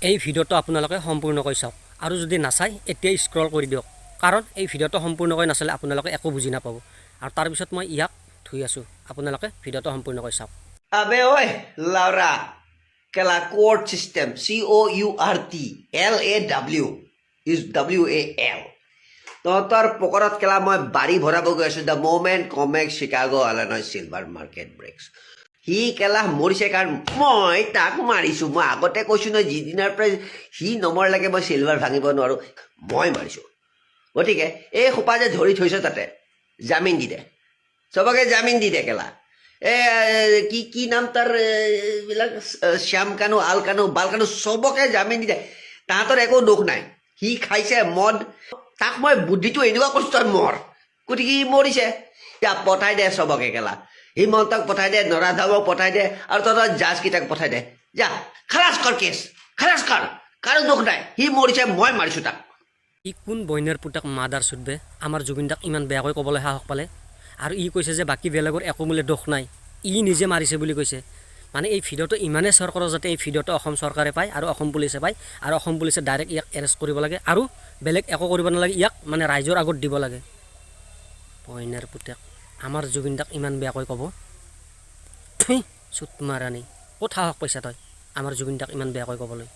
এই ভিডিঅ'টো আপোনালোকে সম্পূৰ্ণকৈ চাওক আৰু যদি নাচাই এতিয়া স্ক্ৰল কৰি দিয়ক কাৰণ এই ভিডিঅ'টো সম্পূৰ্ণকৈ নাচালে আপোনালোকে একো বুজি নাপাব আৰু তাৰ পিছত মই ইয়াক ধুই আছো আপোনালোকে ভিডিঅ'টো সম্পূৰ্ণকৈ চাওক আবে ওই লাউৰা কেলা code system COURT LAW is WAL তহঁতৰ পকৰত কেলা মই বাৰী ভৰাব গৈ আছো the moment COMEX Chicago Illinois silver market breaks সি কেলা মৰিছে কাৰণ মই তাক মাৰিছো মই আগতে কৈছো নহয় যিদিনাৰ পৰা সি নমৰলৈকে মই চিলভাৰ ভাঙিব নোৱাৰো মই মাৰিছো গতিকে এই সোপা যে ধৰি থৈছ তাতে জামিন দি দে চবকে জামিন দি দে কেলা কি নাম তাৰ এইবিলাক শ্যাম কানু আল কানু বাল কানু চবকে জামিন দি দে তাহাঁতৰ একো দুখ নাই সি খাইছে মদ তাক মই বুদ্ধিটো এনেকুৱা কৈছো তই মৰ গতিকে সি মৰিছে এতিয়া পঠাই দে চবকে কেলা হিমন্তক পঠাই দে নৰাধামক পঠাই দে আৰু তহঁতৰ জাজকেইটাক পঠাই দে যা খালাচ কৰ কেছ খালাচ কৰ কাৰো দুখ নাই সি মৰিছে মই মাৰিছো তাক ই কোন বইনাৰ পুতাক মাদাৰ চুদবে আমাৰ জুবিন দাক ইমান বেয়াকৈ ক'বলৈ সাহস পালে আৰু ই কৈছে যে বাকী বেলেগৰ একো মূল্য দোষ নাই ই নিজে মাৰিছে বুলি কৈছে মানে এই ভিডিঅ'টো ইমানেই চৰকাৰৰ যাতে এই ভিডিঅ'টো অসম চৰকাৰে পায় আৰু অসম পুলিচে পায় আৰু অসম পুলিচে ডাইৰেক্ট ইয়াক এৰেষ্ট কৰিব লাগে আৰু বেলেগ একো কৰিব নালাগে ইয়াক মানে ৰাইজৰ আগত দিব লাগে বইনাৰ পুতাক আমাৰ জুবিন দাক ইমান বেয়াকৈ ক'ব চুত মাৰানি ক'ত সাহস পাইছা তই আমাৰ জুবিন দাক ইমান বেয়াকৈ ক'বলৈ